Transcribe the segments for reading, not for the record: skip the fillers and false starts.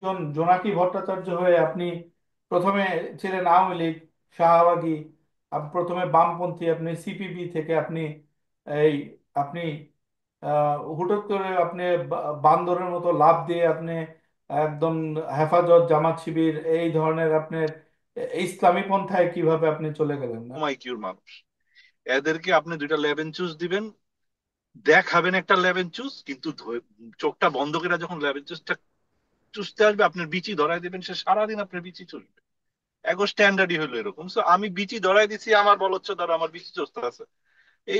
জোনাকি ভট্টাচার্য হয়ে আপনি প্রথমে ছিলেন আওয়ামী লীগ শাহবাগী, প্রথমে বামপন্থী, আপনি সিপিবি থেকে আপনি এই আপনি হুটহাট করে আপনি বান্দরের মতো লাফ দিয়ে আপনি একদম হেফাজত জামাত শিবির এই ধরনের আপনার ইসলামী পন্থায় কিভাবে আপনি চলে গেলেন না? মাইকিউর মানুষ এদেরকে আপনি দুইটা লেমন জুস দিবেন, দেখাবেন একটা লেমন জুস, কিন্তু চোখটা বন্ধ করে যখন লেমন জুসটা চুষতে আসবে আপনার বিচি ধরাই দিবেন, সে সারাদিন আপনার বিচি চুষবে। এগো স্ট্যান্ডার্ডই হলো এরকম। So, আমি বিচি ধরাই দিছি, আমার বলচ্চ দ্বারা আমার বিচি চুষতে আছে।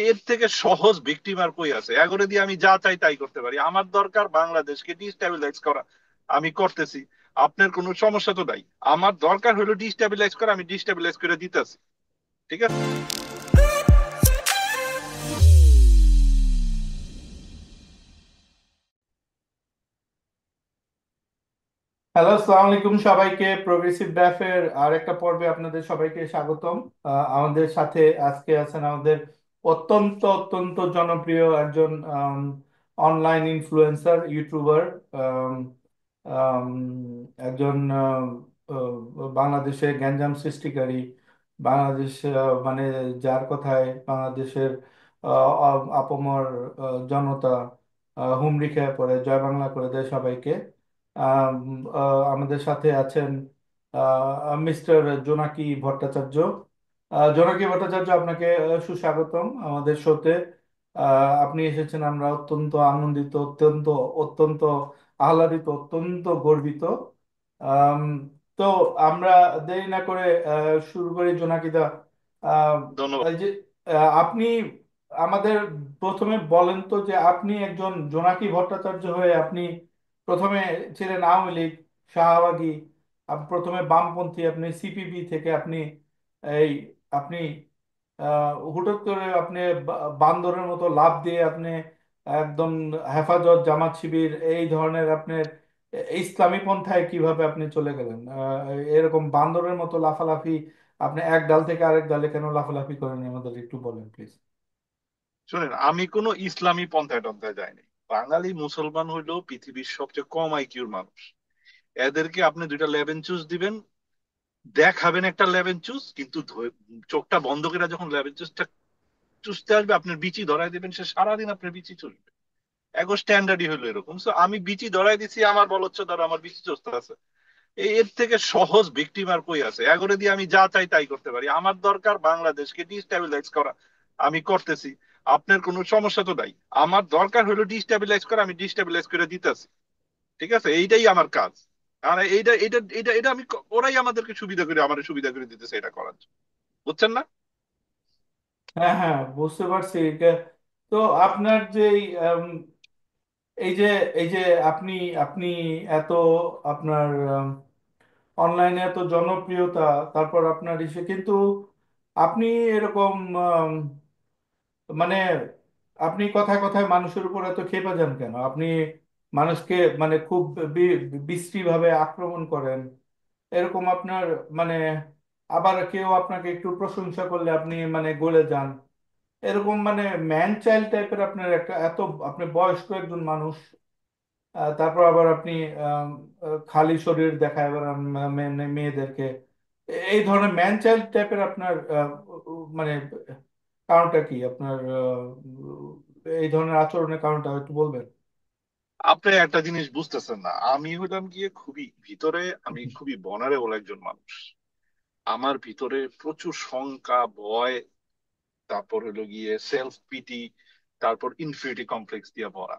এর থেকে সহজ ভিকটিম আর কই আছে? এগোরে দিয়ে আমি যা চাই তাই করতে পারি। আমার দরকার বাংলাদেশকে ডিস্টেবিলাইজ করা, আমি করতেছি। আপনার কোনো সমস্যা তো নাই। আমার দরকার হলো ডিস্টেবিলাইজ করা, আমি ডিস্টেবিলাইজ করে দিতেছি। ঠিক আছে। হ্যালো, আসসালামু আলাইকুম সবাইকে। প্রোগ্রেসিভ ব্যাফের আর একটা পর্বে আপনাদের সবাইকে স্বাগতম। আমাদের সাথে আজকে আছেন আমাদের অত্যন্ত অত্যন্ত জনপ্রিয় একজন অনলাইন ইনফ্লুয়েন্সার, ইউটিউবার, একজন বাংলাদেশের গ্যাঞ্জাম সৃষ্টিকারী, বাংলাদেশ মানে যার কথায় বাংলাদেশের আপামর জনতা হুমড়ি খেয়ে পড়ে, জয় বাংলা করে দেয় সবাইকে। আম, আমাদের সাথে আছেন মিস্টার জোনাকি ভট্টাচার্য। জোনাকি ভট্টাচার্য, আপনাকে সুস্বাগতম আমাদের শোতে। আপনি এসেছেন, আমরা অত্যন্ত আনন্দিত, অত্যন্ত অত্যন্ত আহ্লাদিত, অত্যন্ত গর্বিত। আম, তো আমরা দেরি না করে শুরু করি। জোনাকিদা, আহ, ধন্যবাদ। এই যে আপনি আমাদের প্রথমে বলেন তো যে আপনি একজন জোনাকি ভট্টাচার্য হয়ে আপনি প্রথমে ছিলেন আওয়ামী লীগ শাহবাগী, প্রথমে বামপন্থী, আপনি সিপিবি থেকে আপনি এই আপনি হুটহাট করে আপনি বান্দরের মতো লাফ দিয়ে আপনি একদম হেফাজত জামাত শিবির এই ধরনের আপনার ইসলামী পন্থায় কিভাবে আপনি চলে গেলেন? এরকম বান্দরের মতো লাফালাফি আপনি এক ডাল থেকে আরেক ডালে কেন লাফালাফি করেন, আমাদের একটু বলেন প্লিজ। শুনেন, আমি কোনো ইসলামী পন্থায় টন্থায় যাইনি। বাঙালি মুসলমান হইলো পৃথিবীর সবচেয়ে কম আইকিউর মানুষ। এদেরকে আপনি দুইটা লেমন জুস দিবেন, দেখাবেন একটা লেমন জুস, কিন্তু চোখটা বন্ধ করে যখন লেমন জুসটা চুষতে আসবে আপনার বিচি ধরাই দিবেন, সে সারাদিন আপনার বিচি চুষবে। এগো স্ট্যান্ডার্ডই হলো এরকম। So, আমি বিচি ধরাই দিছি, আমার বলচ্চ দ্বারা আমার বিচি চুষতে আছে। এর থেকে সহজ ভিকটিম আর কই আছে? এগোরে দিয়ে আমি যা চাই তাই করতে পারি। আমার দরকার বাংলাদেশকে ডিস্টেবিলাইজ করা, আমি করতেছি। আপনার কোনো সমস্যা তো নাই। আমার দরকার হলো ডিস্টেবিলাইজ করা, আমি ডিস্টেবিলাইজ করে দিতেছি। ঠিক আছে, এইটাই আমার কাজ। আর এইটা এটা এটা এটা আমি ওরাই আমাদেরকে সুবিধা করে, আমার সুবিধা করে দিতেছে এটা করার জন্য। বুঝছেন না? হ্যাঁ হ্যাঁ, বুঝতে পারছি। তো আপনার যে এই যে এই যে আপনি আপনি এত আপনার অনলাইনে এত জনপ্রিয়তা, তারপর আপনার ইসে কিন্তু আপনি এরকম মানে আপনি কথায় কথায় মানুষের উপর এত খেপে যান কেন? আপনি মানুষকে মানে খুব বিশ্রী ভাবে আক্রমণ করেন এরকম আপনার মানে, আবার কেউ আপনাকে একটু প্রশংসা করলে আপনি মানে গলে যান এরকম, মানে ম্যান চাইল্ড টাইপের আপনার একটা এত, আপনি বয়স্ক একজন মানুষ, তারপর আবার আপনি আম, খালি শরীর দেখায় এবার মেয়েদেরকে, এই ধরনের ম্যান চাইল্ড টাইপের আপনার মানে কারণটা কি আপনার? এই ধরনের আচরণের কারণটা একটু বলবেন? আপনি একটা জিনিস বুঝতেছেন না। আমি হইলাম গিয়ে খুবই ভিতরে, আমি খুবই বনারেবল একজন মানুষ। আমার ভিতরে প্রচুর শঙ্কা, ভয়, তারপর হলো গিয়ে সেলফ পিটি, তারপর ইনফিউরিটি কমপ্লেক্স দিয়ে ভরা।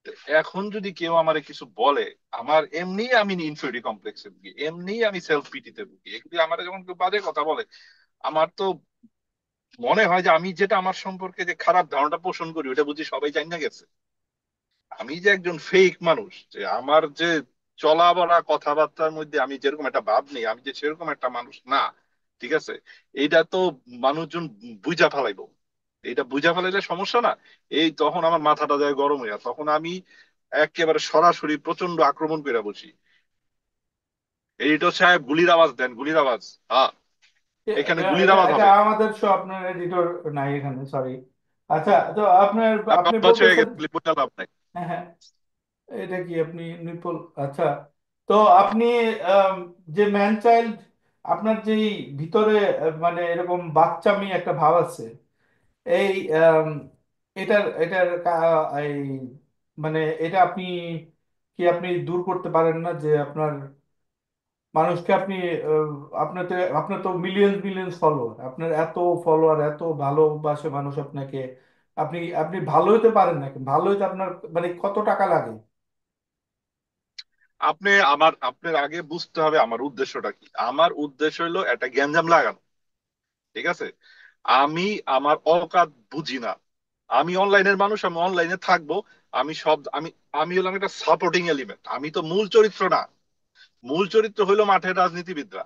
তো এখন যদি কেউ আমারে কিছু বলে, আমার এমনি আমি ইনফিউরিটি কমপ্লেক্সে ভুগি, এমনি আমি সেলফ পিটিতে ভুগি। এগুলি আমার যখন কেউ বাজে কথা বলে, আমার তো মনে হয় যে আমি যেটা আমার সম্পর্কে যে খারাপ ধারণাটা পোষণ করি ওটা বুঝি সবাই জানি না গেছে। আমি যে একজন ফেক মানুষ, যে আমার যে চলাবলা কথাবার্তার মধ্যে আমি যেরকম একটা ভাব নেই, আমি যে সেরকম একটা মানুষ না। ঠিক আছে। এইটা তো মানুষজন বুঝা ফেলাইবো। এটা বুঝা ফেলাইলে সমস্যা না। এই তখন আমার মাথাটা যায় গরম হইয়া, তখন আমি একেবারে সরাসরি প্রচন্ড আক্রমণ করে বসি। এডিটর সাহেব গুলির আওয়াজ দেন, গুলির আওয়াজ। হ্যাঁ, এখানে এটা গুলির এটা আওয়াজ এটা হবে। আমাদের শো, আপনার এডিটর নাই এখানে, সরি। আচ্ছা, তো আপনার আপনি অভ্যাস হয়ে বলতেছেন। গেছে, বুঝা লাভ নাই। হ্যাঁ হ্যাঁ, এটা কি আপনি নিপল? আচ্ছা, তো আপনি আম, যে ম্যান চাইল্ড, আপনার যে ভিতরে মানে এরকম বাচ্চামি একটা ভাব আছে, এই এই মানে এটা আপনি কি আপনি দূর করতে পারেন না যে আপনার মানুষকে আপনি আহ, আপনার তো মিলিয়ন মিলিয়ন ফলোয়ার, আপনার এত ফলোয়ার, এত ভালোবাসে মানুষ আপনাকে, আপনি আপনি ভালো হতে পারেন না, ভালো হতে আপনার মানে কত টাকা লাগে? আপনার আগে বুঝতে হবে আমার উদ্দেশ্যটা কি। আমার উদ্দেশ্য হলো একটা গ্যাঞ্জাম লাগানো, ঠিক আছে? আমি আমার অকাত বুঝি না। আমি অনলাইনের মানুষ, আমি অনলাইনে থাকবো। আমি আমি হলাম একটা সাপোর্টিং এলিমেন্ট, আমি তো মূল চরিত্র না। মূল চরিত্র হইলো মাঠের রাজনীতিবিদরা,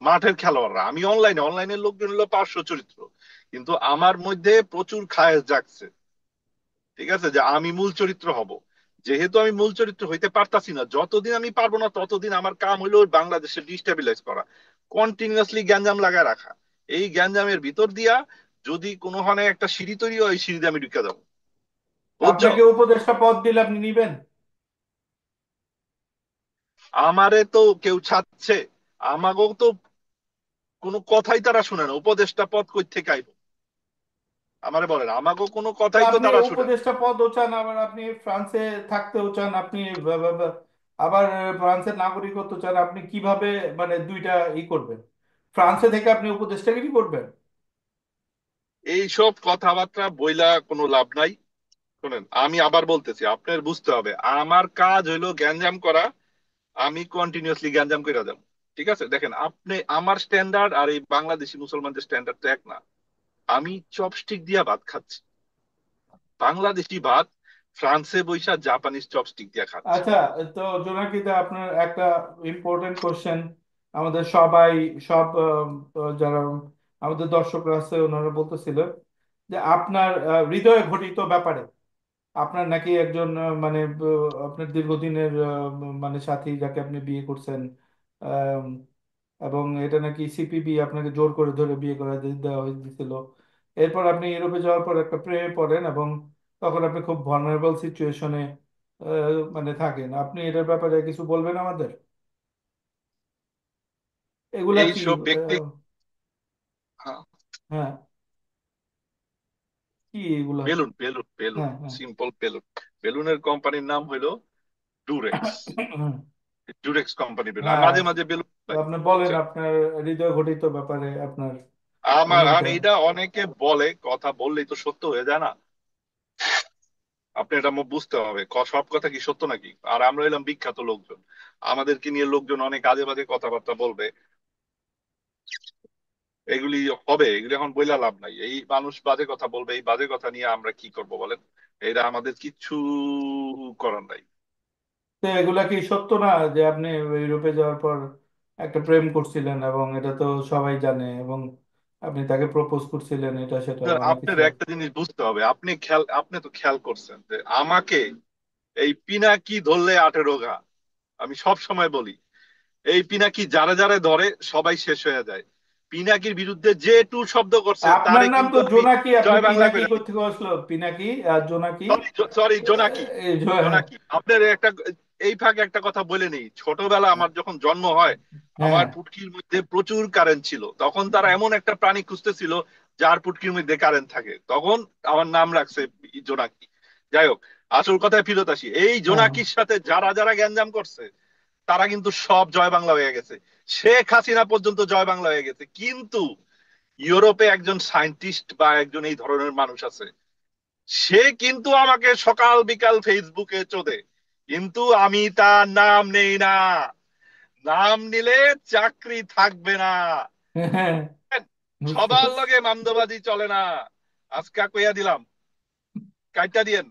মাঠের খেলোয়াড়রা। আমি অনলাইনের লোকজন হলো পার্শ্ব চরিত্র। কিন্তু আমার মধ্যে প্রচুর খায়েশ জাগছে, ঠিক আছে, যে আমি মূল চরিত্র হব। যেহেতু আমি মূল চরিত্র হইতে পারতাছি না, যতদিন আমি পারবো না ততদিন আমার কাম হইলো বাংলাদেশে ডিস্টেবিলাইজ করা, কন্টিনিউয়াসলি গ্যাঞ্জাম লাগায় রাখা। এই গ্যাঞ্জামের ভিতর দিয়া যদি কোনো হানে একটা সিঁড়ি তৈরি হয়, ওই সিঁড়িতে আমি ঢুকে যাবো, বুঝছো? আপনাকে উপদেষ্টা পদ দিলে আপনি নিবেন? আমারে তো কেউ ছাড়ছে? আমাকেও তো কোনো কথাই তারা শুনে না। উপদেষ্টা পদ কই থেকে আইব? আমারে বলেন, আমাকেও কোনো তো কথাই তো আপনি তারা শুনে না। উপদেষ্টা পদও চান, আবার আপনি ফ্রান্সে থাকতেও চান, আপনি আবার ফ্রান্সের নাগরিকত্ব চান, আপনি কিভাবে মানে দুইটা করবেন? ফ্রান্সে থেকে আপনি উপদেষ্টাগিরি করবেন? এইসব কথাবার্তা বইলা কোনো লাভ নাই। শোনেন, আমি আবার বলতেছি, আপনার বুঝতে হবে আমার কাজ হইলো গ্যাঞ্জাম করা। আমি কন্টিনিউয়াসলি গ্যাঞ্জাম করে যাব, ঠিক আছে? দেখেন, আপনি আমার স্ট্যান্ডার্ড আর এই বাংলাদেশি মুসলমানদের স্ট্যান্ডার্ড তো এক না। আমি চপস্টিক দিয়া ভাত খাচ্ছি, বাংলাদেশি ভাত ফ্রান্সে বৈশা জাপানিজ চপস্টিক দিয়া খাচ্ছে। আচ্ছা, তো জোনাকিতে আপনার একটা ইম্পর্টেন্ট কোশ্চেন, আমাদের সবাই, সব যারা আমাদের দর্শকরা আছে ওনারা বলতেছিলেন যে আপনার হৃদয় ঘটিত ব্যাপারে, আপনার নাকি একজন আপনার দীর্ঘদিনের মানে সাথী যাকে আপনি বিয়ে করছেন, আম, এবং এটা নাকি সিপিবি আপনাকে জোর করে ধরে বিয়ে করে দেওয়া হয়েছিল। এরপর আপনি ইউরোপে যাওয়ার পর একটা প্রেমে পড়েন, এবং তখন আপনি খুব ভালনারেবল সিচুয়েশনে মানে থাকেন। আপনি এটার ব্যাপারে কিছু বলবেন আমাদের? এগুলা কি এইসব ব্যক্তি, হ্যাঁ, হ্যাঁ, কি এগুলা? বেলুন বেলুন বেলুন, হ্যাঁ, হ্যাঁ। Simple balloon. বেলুনের কোম্পানির নাম হইলো ডুরেক্স। ডুরেক্স কোম্পানি বেলুন, আর হ্যাঁ, মাঝে মাঝে বেলুন তো লাই, আপনি বলেন বুঝছেন? আপনার হৃদয় ঘটিত ব্যাপারে আপনার আর অনুভূতি। এটা অনেকে বলে, কথা বললেই তো সত্য হয়ে যায় না। আপনি এটা বুঝতে হবে, সব কথা কি সত্য নাকি? আর আমরা এলাম বিখ্যাত লোকজন, আমাদেরকে নিয়ে লোকজন অনেক আজে বাজে কথাবার্তা বলবে। এগুলি হবে, এগুলি এখন বইলা লাভ নাই। এই মানুষ বাজে কথা বলবে, এই বাজে কথা নিয়ে আমরা কি করব বলেন? এটা আমাদের কিচ্ছু করার নাই। তো এগুলা কি সত্য না যে আপনি ইউরোপে যাওয়ার পর একটা প্রেম করছিলেন, এবং এটা তো সবাই জানে, এবং আপনি তাকে প্রপোজ করছিলেন, এটা সেটা অনেক আপনার কিছু? একটা জিনিস বুঝতে হবে, আপনি তো খেয়াল করছেন যে আমাকে এই পিনাকি ধরলে 18 ঘা। আমি সব সময় বলি, এই পিনাকি যারা যারা ধরে সবাই শেষ হয়ে যায়। পিনাকির বিরুদ্ধে যে টু শব্দ করছে আপনার তারে নাম কিন্তু তো আমি জোনাকি, আপনি জয় বাংলা পিনাকি করে দিই। কোথেকে আসলো? পিনাকি আর জোনাকি? সরি, সরি, জোনাকি। এই জোনাকি আপনার একটা, এই ফাঁকে একটা কথা বলে নেই। ছোটবেলা আমার যখন জন্ম হয়, হ্যাঁ, আমার পুটকির মধ্যে প্রচুর কারেন্ট ছিল। তখন তারা এমন একটা প্রাণী খুঁজতেছিল যার পুটকির মধ্যে কারেন্ট থাকে, তখন আমার নাম রাখছে জোনাকি। যাই হোক, আসল কথায় ফিরত আসি। এই হ্যাঁ, জোনাকির সাথে যারা যারা গ্যাঞ্জাম করছে তারা কিন্তু সব জয় বাংলা হয়ে গেছে। শেখ হাসিনা পর্যন্ত জয় বাংলা হয়ে গেছে। কিন্তু ইউরোপে একজন সায়েন্টিস্ট বা একজন এই ধরনের মানুষ আছে, সে কিন্তু আমাকে সকাল বিকাল ফেসবুকে চোদে, কিন্তু আমি তার নাম নেই না। নাম নিলে চাকরি থাকবে না। হ্যাঁ, হ্যাঁ, বুঝতে সবার পারছি। লগে মামদোবাজি চলে না। আজকে কইয়া দিলাম, কাইটা দিয়েন।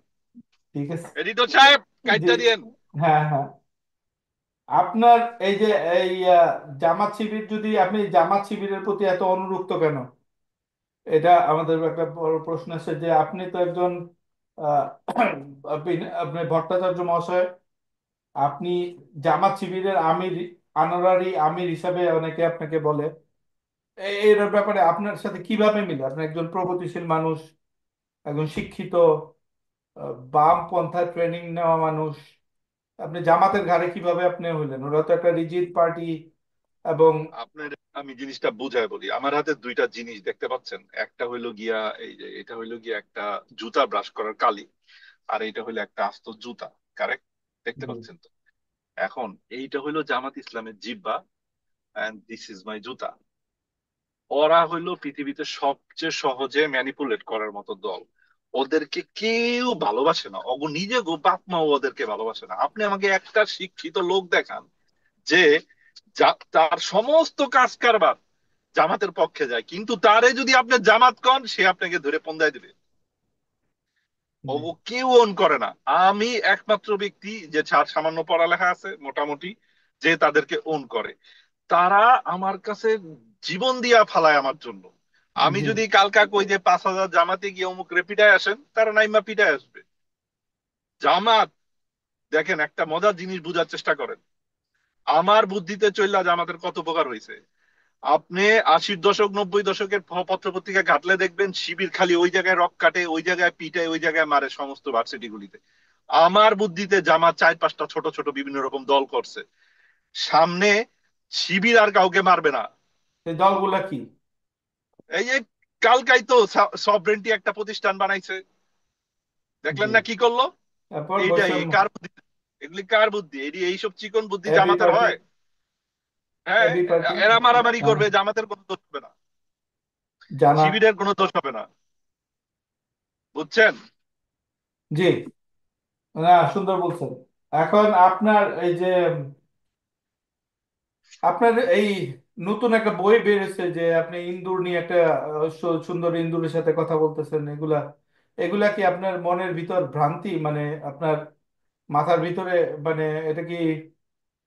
ঠিক আছে। এডিটর সাহেব, জি, কাইটা দিয়েন। হ্যাঁ, হ্যাঁ। আপনার এই যে এই জামাত শিবির, যদি আপনি জামাত শিবিরের প্রতি এত অনুরক্ত কেন? এটা আমাদের একটা বড় প্রশ্ন আছে যে আপনি তো একজন আহ, আপনি আপনি ভট্টাচার্য মহাশয়, আপনি জামাত শিবিরের আমির, আনারারি আমির হিসাবে অনেকে আপনাকে বলে। এর ব্যাপারে আপনার সাথে কিভাবে মিলে? আপনি একজন প্রগতিশীল মানুষ, একজন শিক্ষিত বাম পন্থা ট্রেনিং নেওয়া মানুষ, আপনি জামাতের ঘাড়ে কিভাবে আপনি হইলেন? ওরা তো একটা রিজিড পার্টি। এবং আপনার আমি জিনিসটা বুঝায় বলি, আমার হাতে দুইটা জিনিস দেখতে পাচ্ছেন, একটা হইলো গিয়া এই যে এটা হইলো গিয়া একটা জুতা ব্রাশ করার কালি, আর এটা হইলো একটা আস্ত জুতা। কারেক্ট? দেখতে জি, পাচ্ছেন তো? এখন এইটা হইলো জামাত ইসলামের জিব্বা, এন্ড দিস ইজ মাই জুতা। ওরা হইলো পৃথিবীতে সবচেয়ে সহজে ম্যানিপুলেট করার মতো দল। ওদেরকে কেউ ভালোবাসে না, অগ নিজে গো বাপ মাও ওদেরকে ভালোবাসে না। আপনি আমাকে একটা শিক্ষিত লোক দেখান যে তার সমস্ত কাজ কারবার জামাতের পক্ষে যায়, কিন্তু তারে যদি আপনি জামাত কন, সে আপনাকে ধরে পন্দায় দিবে। ও জি, ও কেউ অন করে না। আমি একমাত্র ব্যক্তি যে যার সামান্য পড়ালেখা আছে মোটামুটি, যে তাদেরকে অন করে। তারা আমার কাছে জীবন দিয়া ফালায় আমার জন্য। আমি জি, যদি কালকা কই যে 5,000 জামাতে গিয়ে অমুক রে পিটায় আসেন, তারা নাইমা পিটায় আসবে। জামাত, দেখেন একটা মজার জিনিস বুঝার চেষ্টা করেন। আমার বুদ্ধিতে চললা জামাতের কত উপকার হয়েছে। আপনি 80-র দশক 90 দশকের পত্র পত্রিকা ঘাটলে দেখবেন শিবির খালি ওই জায়গায় রক কাটে, ওই জায়গায় পিটায়, ওই জায়গায় মারে সমস্ত ভার্সিটি গুলিতে। আমার বুদ্ধিতে জামাত 4-5টা ছোট ছোট বিভিন্ন রকম দল করছে। সামনে শিবির আর কাউকে মারবে না। এই দলগুলা কি? এই যে কালকাই তো সভরেন্টি একটা প্রতিষ্ঠান বানাইছে, দেখলেন জি, না কি করলো? তারপর এইটাই বৈষম্য। কার বুদ্ধি? এগুলি কার বুদ্ধি? এইসব চিকন বুদ্ধি এবি জামাতের পার্টি। হয়? হ্যাঁ। AB party. এরা মারামারি হ্যাঁ, করবে, জামাতের কোনো দোষ হবে না, জানা। শিবিরের কোনো দোষ হবে না। বুঝছেন? জি, না, সুন্দর বলছেন। এখন আপনার এই যে আপনার এই নতুন একটা বই বেরিয়েছে যে আপনি ইন্দুর নিয়ে একটা সুন্দর ইন্দুরের সাথে কথা বলতেছেন, এগুলা এগুলা কি আপনার মনের ভিতর ভ্রান্তি, মানে আপনার মাথার ভিতরে, মানে এটা কি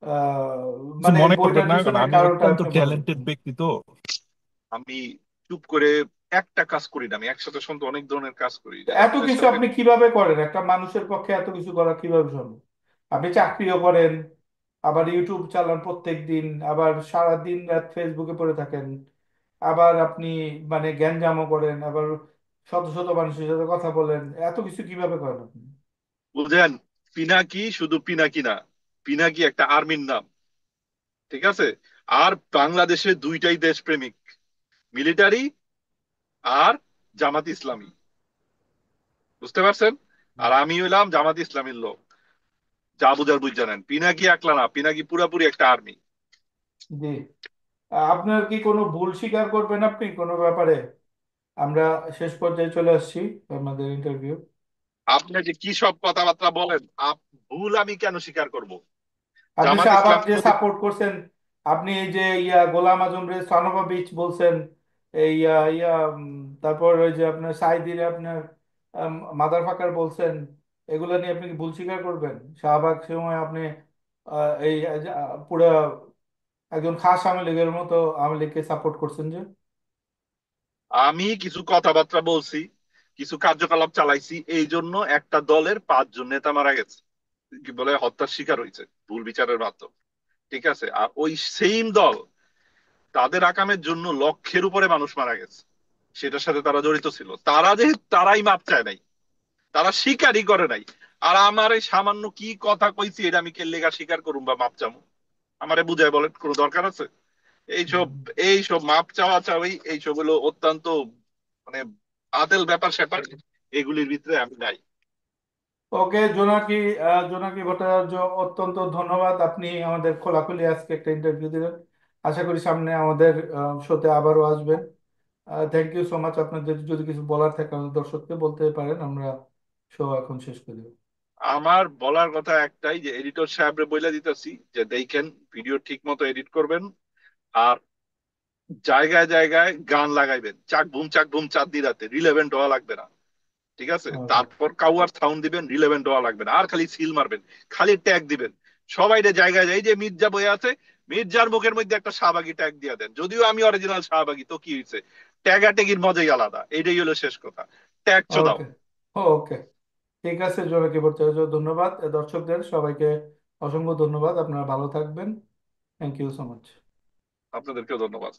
আহ কিছু মানে এই মনে করবেন বইটার না, কারণ পিছনের আমি কারণটা অত্যন্ত আপনি বলেন। ট্যালেন্টেড ব্যক্তি তো। আমি চুপ করে একটা কাজ করি না, আমি একসাথে শুনতে অনেক ধরনের কাজ করি, তো যদি এত আপনাদের কিছু সাথে। আপনি কিভাবে করেন? একটা মানুষের পক্ষে এত কিছু করা কিভাবে সম্ভব? আপনি চাকরিও করেন, আবার ইউটিউব চালান প্রত্যেক দিন, আবার সারা দিন রাত ফেসবুকে পড়ে থাকেন, আবার আপনি মানে গ্যাঞ্জামও করেন, আবার শত শত মানুষের সাথে কথা বলেন, এত কিছু কিভাবে করেন আপনি? বুঝেন, পিনাকি শুধু পিনাকি না, পিনাকি একটা আর্মির নাম, ঠিক আছে? আর বাংলাদেশে দুইটাই দেশপ্রেমিক, মিলিটারি আর জামাত ইসলামী। বুঝতে পারছেন? আর আমি হইলাম জামাত ইসলামীর লোক। যা বুঝার বুঝ জানেন, পিনাকি একলা না, পিনাকি পুরাপুরি একটা আর্মি। জি। আপনার কি কোনো ভুল স্বীকার করবেন আপনি কোনো ব্যাপারে? আমরা শেষ পর্যায়ে চলে আসছি আমাদের ইন্টারভিউ। আপনি যে কি সব কথাবার্তা বলেন, ভুল আমি কেন স্বীকার করব? আপনি জামাত শাহবাগ ইসলামের যে প্রতি সাপোর্ট করছেন, আপনি এই যে গোলাম আজম রে স্টানোভাবিচ বলছেন, এই তারপর ওই যে আপনার সাইদিরে আপনার মাদার ফাকার বলছেন, এগুলো নিয়ে আপনি কি ভুল স্বীকার করবেন? শাহবাগ সময় আপনি এই পুরো একজন খাস আওয়ামী লীগের মতো আওয়ামী লীগকে সাপোর্ট করছেন যে। আমি কিছু কথাবার্তা বলছি, কিছু কার্যকলাপ চালাইছি, এই জন্য একটা দলের 5 জন নেতা মারা গেছে, কি বলে হত্যার শিকার হয়েছে ভুল বিচারের মাধ্যমে। ঠিক আছে? আর ওই সেম দল, তাদের আকামের জন্য লক্ষের উপরে মানুষ মারা গেছে, সেটার সাথে তারা জড়িত ছিল। তারা যে তারাই মাপ চায় নাই, তারা স্বীকারই করে নাই। আর আমার এই সামান্য কি কথা কইছি, এটা আমি কে লেগা স্বীকার করুম বা মাপ চামু? আমারে বুঝায় বলেন, কোনো দরকার আছে? এইসব এইসব মাপ চাওয়া চাওয়ি এইসব হলো অত্যন্ত মানে আদেল ব্যাপার স্যাপার, এগুলির ভিতরে আমি নাই। ওকে জোনাকি, জোনাকি ভট্টাচার্য, অত্যন্ত ধন্যবাদ, আপনি আমাদের খোলাখুলি আজকে একটা ইন্টারভিউ দিলেন। আশা করি সামনে আমাদের শোতে আবারও আসবেন। Thank you so much. আপনাদের যদি কিছু বলার থাকে আমাদের দর্শককে বলতে পারেন, আমরা শো এখন শেষ করে দেবো। আমার বলার কথা একটাই, যে এডিটর সাহেবরে বইলা দিতেছি যে দেখেন, ভিডিও ঠিক মতো এডিট করবেন, আর জায়গায় জায়গায় গান লাগাইবেন, চাক বুম চাঁদ দি রাতে, রিলেভেন্ট হওয়া লাগবে না। ঠিক আছে? ওকে, তারপর কাউয়ার সাউন্ড দিবেন, রিলেভেন্ট হওয়া লাগবে না, আর খালি সিল মারবেন, খালি ট্যাগ দিবেন। সবাই জায়গায় যাই যে মির্জা বয়ে আছে, মির্জার মুখের মধ্যে একটা শাহবাগী ট্যাগ দিয়ে দেন, যদিও আমি অরিজিনাল শাহবাগী, তো কি হয়েছে? ট্যাগা ট্যাগির মজাই আলাদা, এটাই হলো শেষ কথা। ট্যাগ চোদাও। ওকে, ওকে। ঠিক আছে জোনাকি ভট্টাচার্য, ধন্যবাদ। দর্শকদের সবাইকে অসংখ্য ধন্যবাদ, আপনারা ভালো থাকবেন। Thank you so much. আপনাদেরকেও ধন্যবাদ।